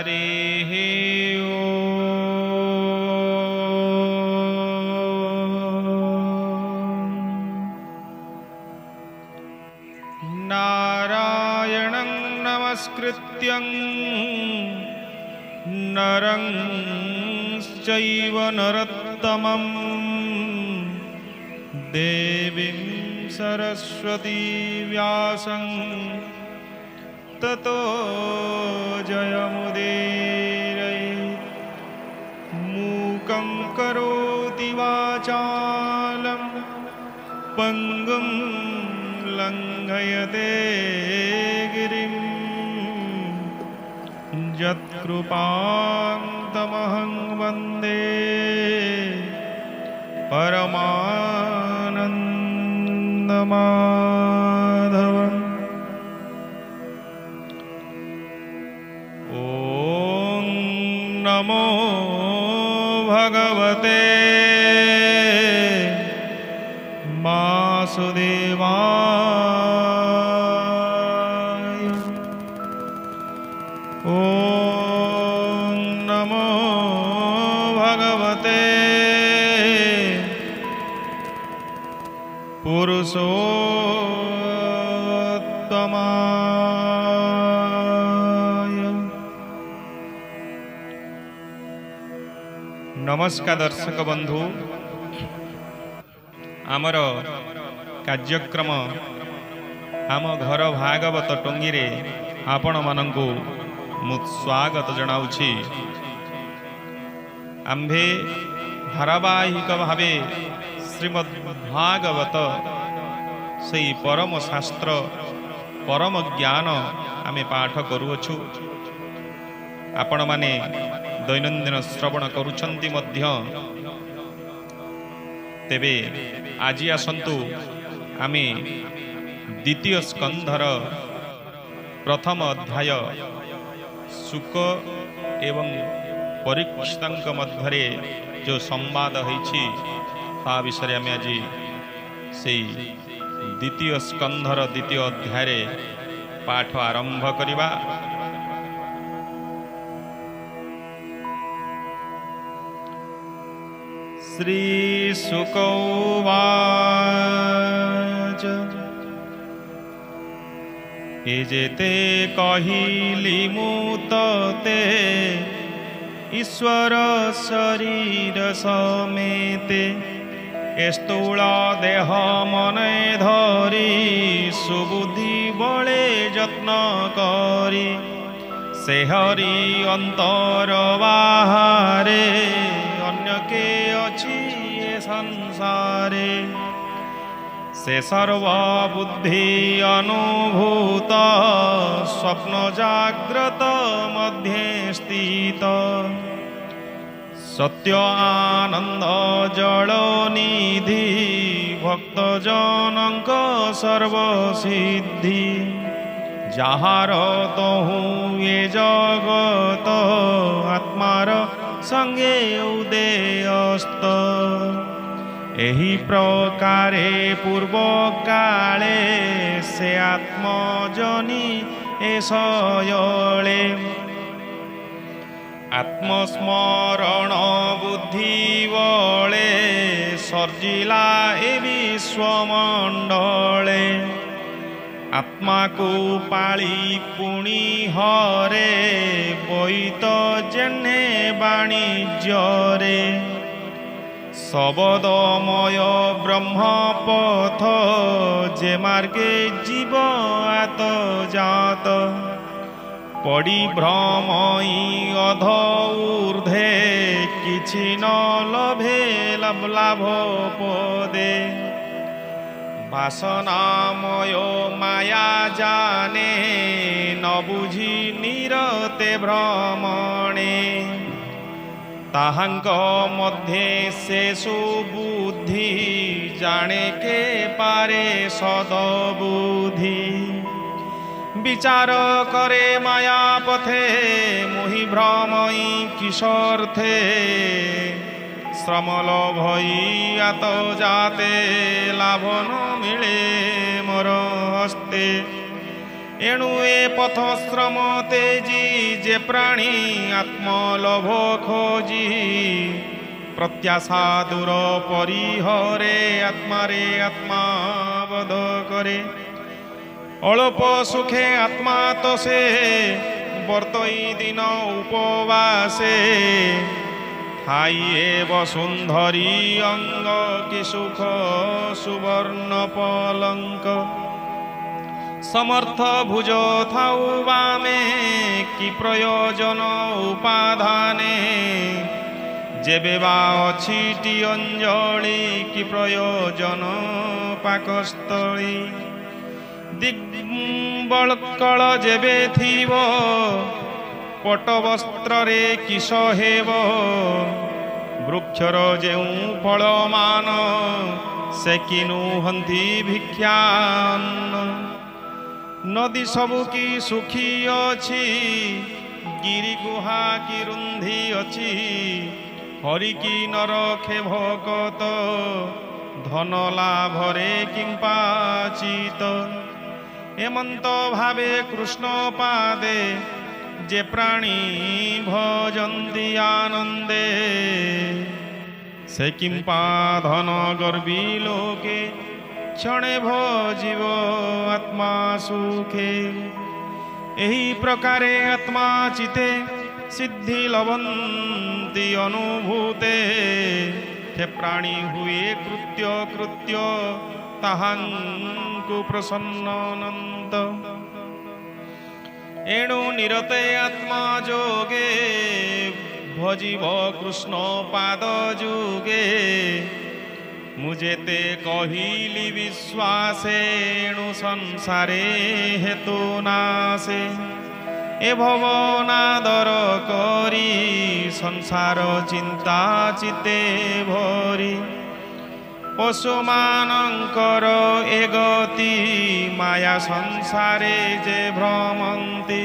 हरिः नारायणं नमस्कृत्यं नरं चैव नरोत्तमं देवीं सरस्वती व्यासं ततो जयमुदीरयेत्। मूकं करोति वाचालं पङ्गुं लङ्घयते गिरिं यत्कृपां तमहं वन्दे परमानन्दमाधवम्। ॐ नमो भगवते वासुदेवाय। ॐ नमो भगवते पुरुषोत्तमाय। नमस्कार दर्शक बंधु, आमर कार्यक्रम आम घर भागवत टंगी रे आपण मानंकु मु स्वागत जनाउछि। आम्भे धारावाहिक भावे श्रीमद् भागवत से परम शास्त्र परम ज्ञान आमे पाठ करूछु। आपण माने दैनंदिन श्रवण करूछंती मध्य। तेबे आज आसंतु आमे द्वितीय स्कंधर प्रथम अध्याय सुक एवं परीक्षितंक मध्यरे जो संवाद होइछि ता विषय आमे आज से द्वितीय स्कंधर द्वितीय अध्याय पाठ आरंभ करिबा। श्री शुक उवाच एजेते कहिली मुतते ईश्वर शरीर समेते स्थूल देह मने धरी सुबुद्धि बले यत्न करी से हरि अंतर बाहारे अन्य के अछि ए संसारे से सर्वबुद्धि अनुभूत स्वप्न जाग्रत मध्ये स्थित सत्य आनंद जल निधि भक्त जनक सर्वसिद्धि जहार तहु ये जगत आत्मार संगे उदयस्त एही प्रकारे पूर्व काले से आत्मजनी एसयले आत्मस्मरण बुद्धि बले सर्जिला ए विश्वमंडले आत्मा को पाली पुणी हरे बैत जेने वाणिज्यरे सबदमय ब्रह्मपथ जे मार्गे जीव आत जात पड़ी भ्रमई अध ऊर्धे किछि न लभे लाभ पदे वासनामय माया जाने न बुझी निरते भ्रमणे ताहांक मध्ये से सुबुद्धि जाने के पारे सदबुद्धि विचार करे माया पथे मोहि भ्रमई किशर्थे श्रमल भई आत जाते लाभ न मिले मोर हस्ते एणु ए पथश्रम तेजी जे प्राणी आत्मलोभ खोजी प्रत्याशा दूर परिहरे आत्मारे आत्माबोध करे अल्प सुखे आत्मा तो से बर्तई दिन उपवासे खाइए वसुंधरी अंग कि सुख सुवर्ण पलंक समर्थ भुज थाउ बामे कि प्रयोजन उपाधाने जेबे बा अछिटी अंजलि कि प्रयोजन पाकस्थली दिग्बलकल जेबे थिब पटवस्त्र रे किस हेब वृक्षर जेउ फलमान से किनुहंती भिक्षान्न नदी सबु की सुखी अछि गिरी गुहा की रुंधी अछि हरि की नरखे भगत धन लाभरे किंपाचित हेमंत भावे कृष्ण पादे जे प्राणी भजन्ति आनंदे से किंपा धन गर्वी लोके क्षणे भजीव आत्मा सुखे एही प्रकारे आत्मा चिते सिद्धि लभन्ति अनुभूते हे प्राणी हुए कृत्य कृत्य ताहांकु प्रसन्ननंत एणु निरते आत्मा जोगे भजीव कृष्ण पाद जुगे मुझेते कहिली विश्वासेणु संसारे हेतु नासे ए भवनादर करी संसार चिंता चिते भरी पशुमानंकर ए गति माया संसारे जे भ्रमंती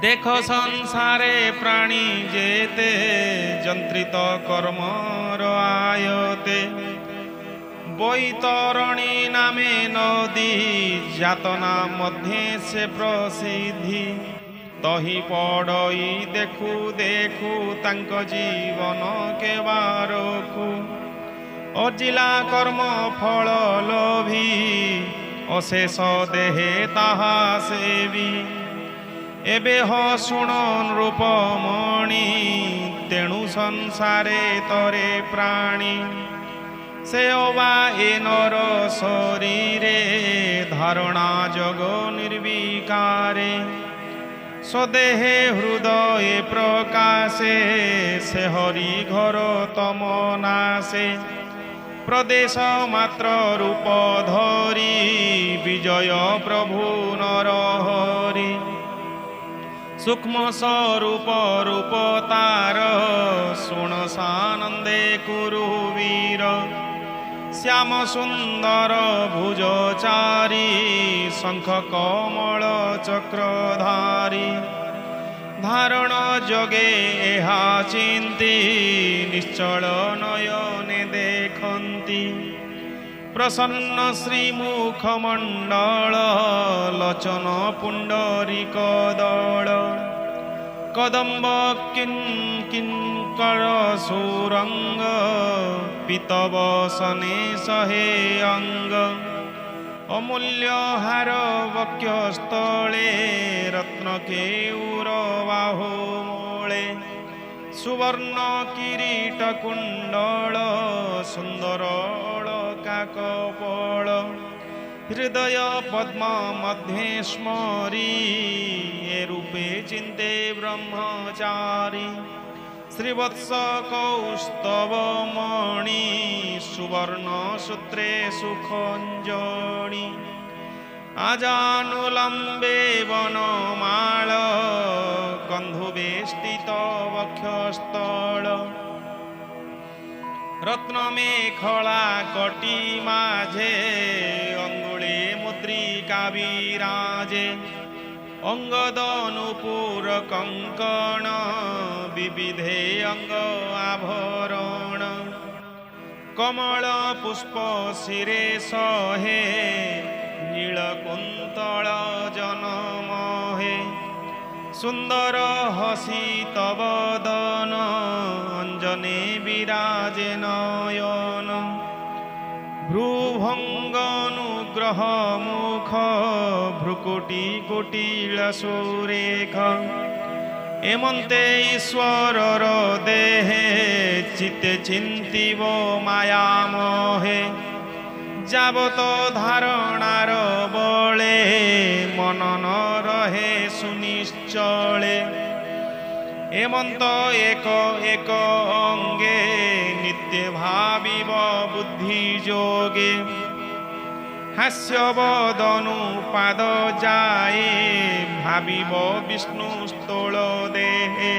देख संसारे प्राणी जेते जंत्रित कर्मर आयते बैतरणी नामे नदी जातना मध्य से प्रसिद्धि तही पड़ई देखु देखु तांक जीवन के बारखु अजिला कर्म फल लोभी अशेष देहे ताहा सेवी एबे हो शुणन रूपमणि तेणु संसारे तरे प्राणी से अवा ए नर शरीरे धारणा जग निर्विकारे स्वदेहे हृदय प्रकाशे से हरि घर तम नासे प्रदेश मात्र रूप धरी विजय प्रभु नरहरि सूक्ष्म स्वरूप रूप तार सुण सानंदे कुरु वीर श्याम सुंदर भुजचारी शंख कमल चक्रधारी धारण जोगे एहा चिंती निश्चल नयने देखंती प्रसन्न श्रीमुखमंडल लोचन पुंडरीक दल कदम्ब किंकर सुरंग पीतवसने सहे अंग अमूल्य हार वक्षस्थले रत्न केयूर बाहु मूले सुवर्ण किरीट कुंडल सुंदर कपल हृदय पद्म मध्ये स्मरी ए रूपे चिंते ब्रह्मचारी श्रीवत्स कौस्तव मणि सुवर्ण सूत्रे सुखंजणि आजानुलंबे वनमाल कंधुवेष्टित वक्षस्थल रत्नमेखला कटी माझे अंगुळे मुद्रिका विराजे अंगदनुपुर कंकण विविधे अंग आभरण कमल पुष्प शिरे सहे नीलकुन्तल जनमहे सुंदर हसी तव दन अंजने विराजे नयन भ्रुभंगनुग्रह मुख भ्रुकुटी कुटिल सुरेख एमंते ईश्वरर देहे चित्ते चिंतिव मायामहे जाबत धारणार बले मनन रहे सुनिश्चले एमंत एक एक अंगे नित्य भाविव बुद्धि जोगे हास्यवदनु पाद जाए भाविव विष्णु स्तोल देहे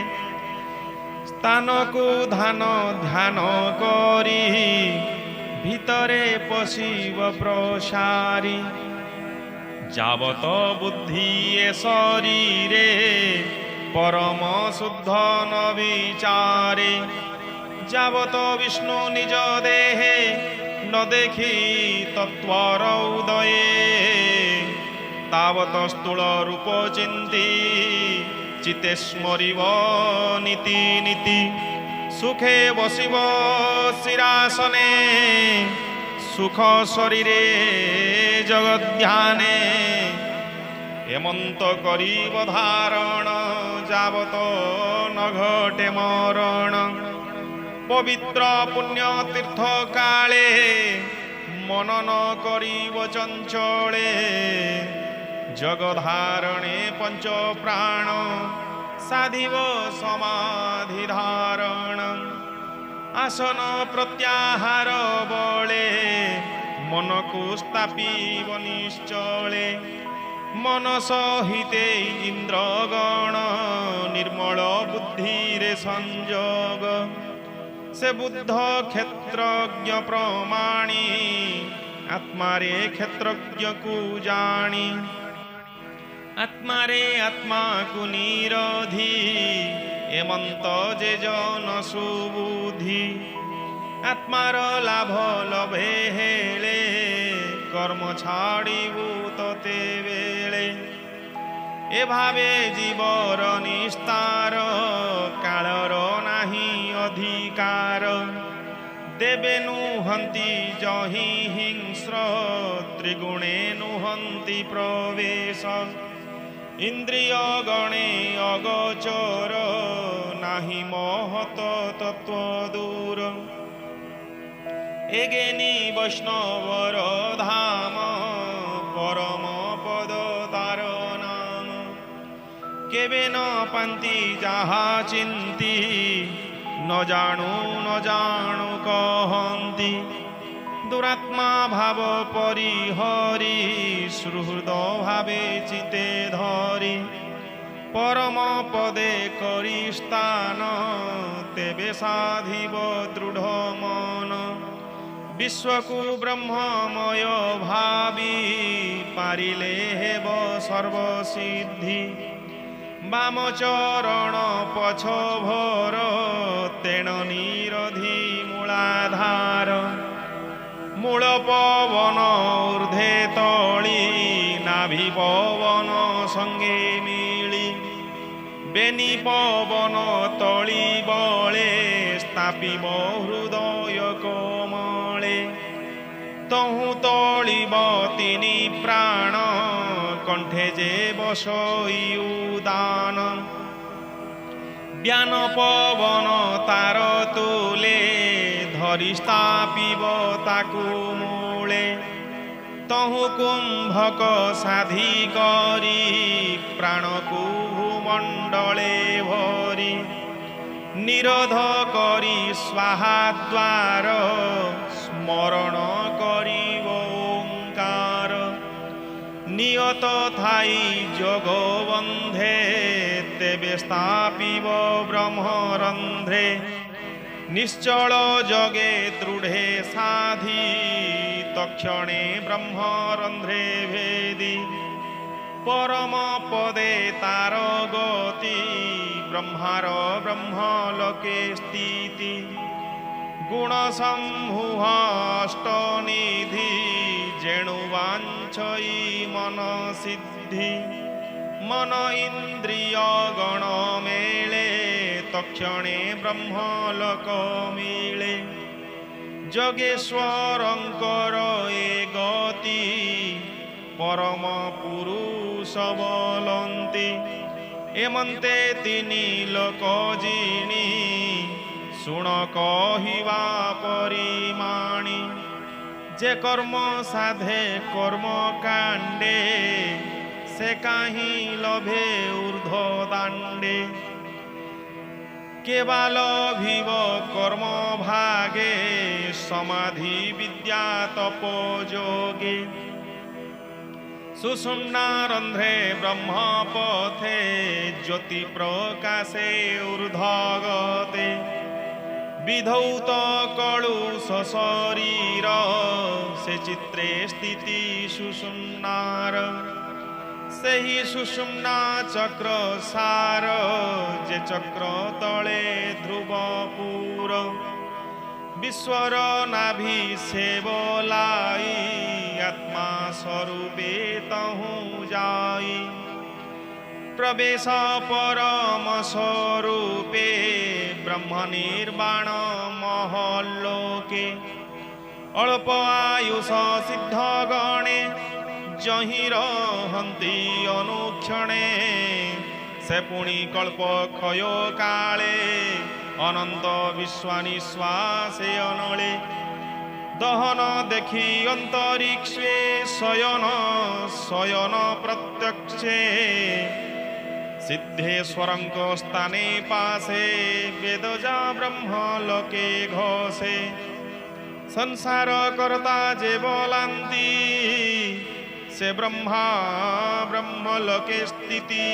स्थान को धान ध्यान करी भितरे पशिव प्रसारी जावत बुद्धि ए शरीरे परम शुद्ध न विचारे जावत विष्णु निज देहे न देखी तत्वर उदये तावत स्थूल रूप चिंती चिते स्मरिव नीति नीति सुखे बसिव शिरासने सुख शरीरे जगद्ध्याने हेमंत करीब धारण जावत न घटे मरण पवित्र पुण्य तीर्थ काले मनन करीब चंचले जगधारणे पंच प्राण साधिव समाधि धारण आसन प्रत्याहार बले मन को स्थापिव निश्चले मन सहिते इंद्रगण निर्मल बुद्धि रे संजोग से बुद्ध क्षेत्रज्ञ प्रमाणी आत्मा रे क्षेत्रज्ञ को जानी आत्मा रे आत्मा को निरोधी एमंत जे जन सुबुद्धि आत्मार लाभ लभे हेले कर्म छाड़ू तते बेले ए भावे जीवर निस्तार कालर नाही अधिकार देवे नुहंती जहि हिंस्र त्रिगुणे नुहंती प्रवेश इंद्रिय गणे अगोचर नाही महत तत्व दूर एगेनी वैष्णवर धाम परम पद तार नाम केवे न पांती जहा चिंती न जाणु कहंती दुरात्मा भाव परिहरी सुहृद भावे चिते धरी परम पदे करी स्थान तेबे साधिव दृढ़ मन विश्वकु ब्रह्ममय भावी पारिले हेब सर्वसिद्धि वामचरण पछ भर तेण निरधि मूलाधार मूल पवन ऊर्धे तली नाभि पवन संगे मिली बेनी पवन तली बले स्थापिब हृदय कोमले तहु तलिब तिनि प्राण कंठे जे बसई उदान ज्ञान पवन तार तुले धरी स्थापिब ताकु मूले तहु कुंभक साधि करी प्राण को भूमंडले भरी निरोध करी स्वाहा द्वार स्मरण करी ओंकार नियत थाई जोग बंधे तेबे स्थापिब ब्रह्मरंध्रे निश्चल जगे दृढ़े साधि तक्षणे ब्रह्मरंध्रे भेदी परम पदे तार गति ब्रह्मार ब्रह्मलोके स्थिति गुण समूह अष्टनिधि जेणु वाञ्छई मन सिद्धि मन इंद्रिय गण मेले तक्षणे ब्रह्मलोक मिले जोगेश्वरंकर ए गति परम पुरुष बोलंती एमंते तिनि लोक जिणी शुण कहिवा परिमाणी जे कर्म साधे कर्म कांडे से काहि लभे ऊर्ध्व दांडे केवल भिव कर्म भागे समाधि विद्या तपोयोगे सुषुम्नारंध्रे ब्रह्म पथे ज्योति प्रकाशे ऊर्ध्वगते विधौत कलुष शरीर से चित्रे स्थिति सुषुम्नार से ही सुषुम्ना चक्र सार जे चक्र तले ध्रुवपुर विश्वर नाभि से बोलाई आत्मा स्वरूपे तहु जाई प्रवेश परम स्वरूपे ब्रह्म निर्वाण महल्लोके अल्प आयुष सिद्ध गणे जहि रहन्ति अनुक्षणे से पुणी कल्प क्षय काले अनंत विश्वानिश्वासे अनले दहन देखी अंतरिक्षे शयन शयन प्रत्यक्षे सिद्धेश्वरंक स्थाने पासे वेदजा ब्रह्म लोके घोषे संसार करता जे बोलांती से ब्रह्मा ब्रह्म लोके स्थिति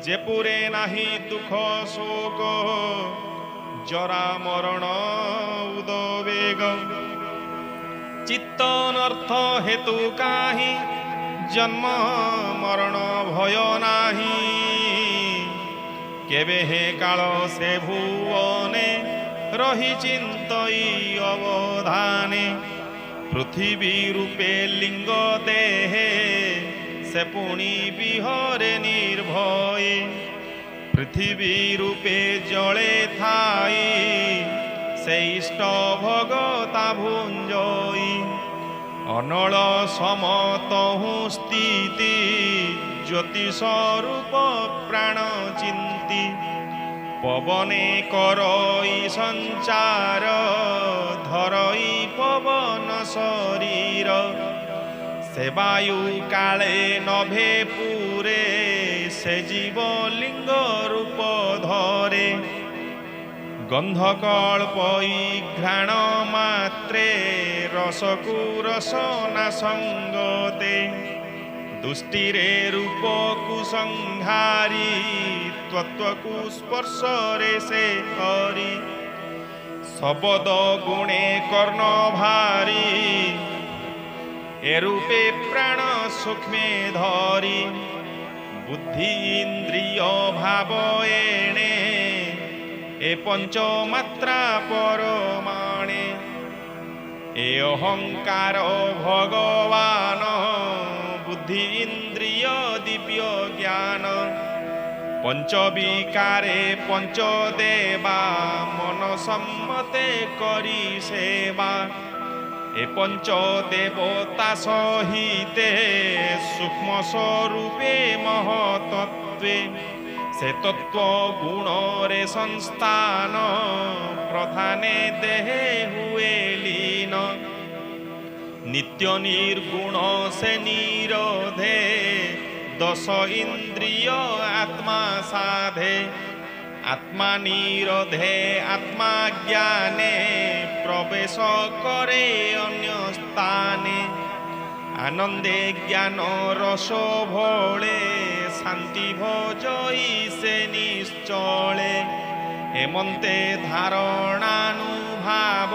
जे पुरे नाही दुख शोक जरा मरण उदवेग चित्तनर्थ हेतु काहि जन्म मरण भय नाही केवे हे काल से भुवने रही चिंतई अवधाने पृथ्वी रूपे लिंग देहे से पुणी विहरे निर्भये पृथ्वी रूपे जले थाई से इष्ट भगता भुंजई अनल समतहु स्थिति ज्योति स्वरूप प्राण चिंती पवने करई संचार धरई पवन शरीर से वायु काले नभे पूरे से जीव लिंग रूप धरे गंधकल्पई घ्राण मात्रे रसकु रसना संगते दुष्टिरे रूपकु संहारी तत्वकु स्पर्शरे से करी शब्द गुणे कर्ण भारी ए रूपे प्राण सूक्ष्मे धरी बुद्धि इंद्रिय भाव एणे ए पंचमात्रा परमाणे ए अहंकार भगवान बुद्धि इंद्रिय दिव्य ज्ञान पंचविकारे पंचदेवा मन सम्मते करी सेवा ए पंच देवता सहिते सूक्ष्म स्वरूपे महतत्वे से तत्व गुण रे संस्थान प्रधाने देहे हुए लीन नित्य निर्गुण से निरोधे दश इंद्रिय आत्मा साधे आत्मा निरोधे आत्मा ज्ञाने प्रवेश करे अन्य स्थाने आनंदे ज्ञान रस भोले शांति भोजई से निश्चले हेमंते धारणानुभाव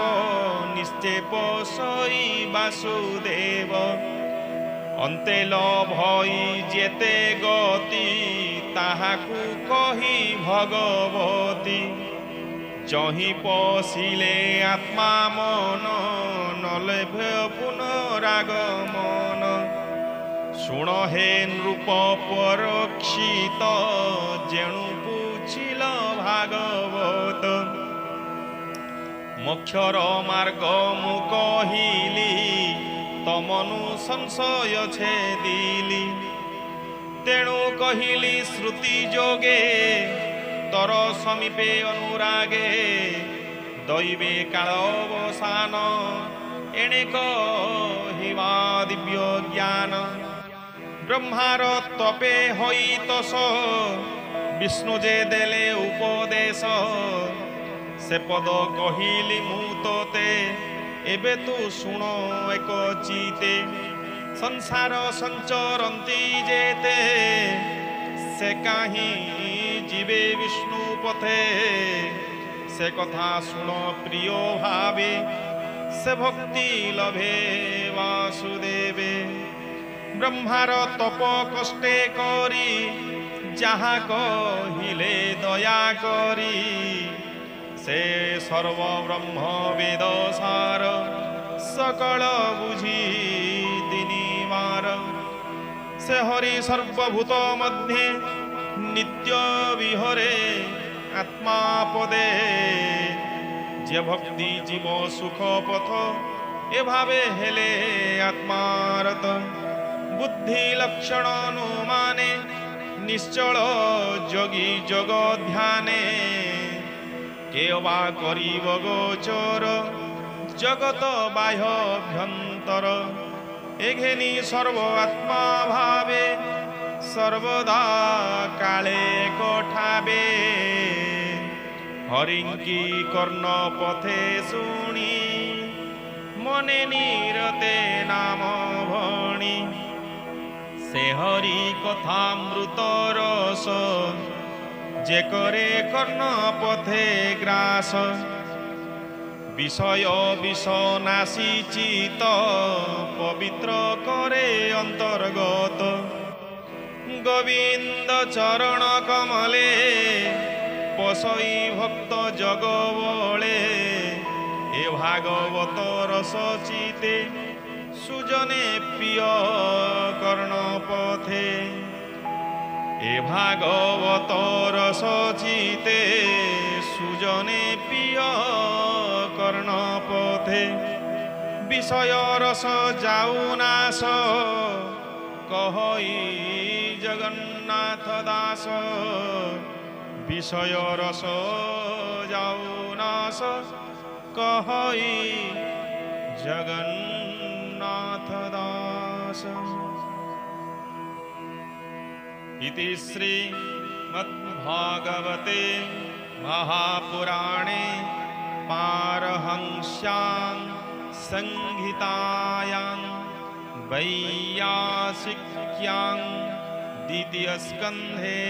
निश्चेप सई वासुदेव अंते लभई जेते गति ताहाकु कही भगवती जहि पशिले आत्मा मन नलेभ्य पुनरागमन शुण हे नृप परीक्षित जेणु पुछिल भागवत मोक्षर मार्ग मु कहिली तमनु संशय छेदिली तेणु कहिली श्रुति जोगे तर समीपे अनुरागे दैवे काल अवसान एणे कहिबा दिव्य ज्ञान ब्रह्मार तपे होई तस विष्णु जे देले उपदेश से पद कहिली मु तोते एबे तू शुण एक चिते संसार संचरती जेते से काहीं जीवे विष्णु पथे से कथा शुण प्रिय भावे से भक्ति लभे वासुदेवे ब्रह्मार तप कष्टे करी जहाँ कहिले दया करी से सर्व ब्रह्म वेद सार सकल बुझी दिनीवार से हरि सर्वभूत मध्ये नित्य विहरे आत्मा पदे जे भक्ति जीव सुख पथ ए भावे हेले आत्मारत बुद्धि लक्षण अनुमाने निश्चल जोगी जग ध्याने केवा करिब गोचर जगत बाह्यभ्यंतर एघेनी सर्व आत्मा भावे सर्वदा काले कोठाबे हरिंकी कर्ण पथे शुणी मने नीरते नाम भणी से हरि कथामृत रस जे करे कर्ण पथे ग्रास विषय विषनाशी चित पवित्र करे अंतर्गत गोविंद चरण कमले पसई भक्त जगवले ए भागवत रस चिते सुजने प्रिय कर्ण पथे ए भागवत रस चिते सुजने प्रिय कर्ण पथे विषय रस जाऊ नाश कहई जगन्नाथ दास विषय रस जाऊ नाश कहई जगन्नाथ दास। इति श्रीमद्भागवते महापुराणे पारहंस्यां संहितायां वैयासिक्यां द्वितीयस्कन्धे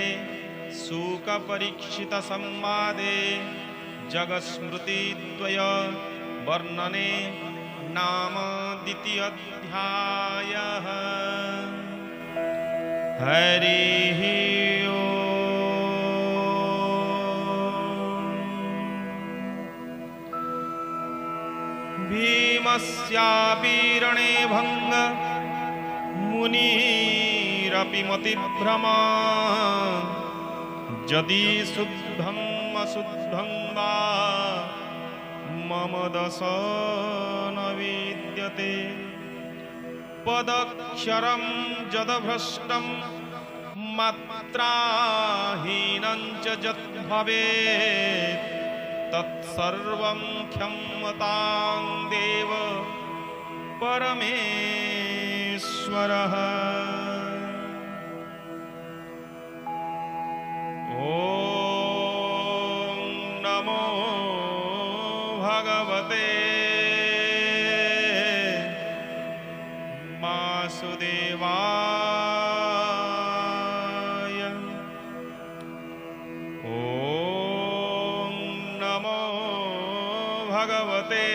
शुकपरीक्षितसंवादे जगत्स्मृतिद्वय वर्णने नाम द्वितीयोऽध्यायः। हरिः भीमस्यापि भंग मुनिरपि मतिभ्रमा जदि शुद्धं अशुद्धं वा मम दश न विद्यते पदक्षरं यद्भ्रष्टं मात्राहीनं च यत् भवेत् तत्सर्वं क्षम्यतां देव परमेश्वरः। ॐ नमो भगवते वासुदेवाय। ॐ नमो भगवते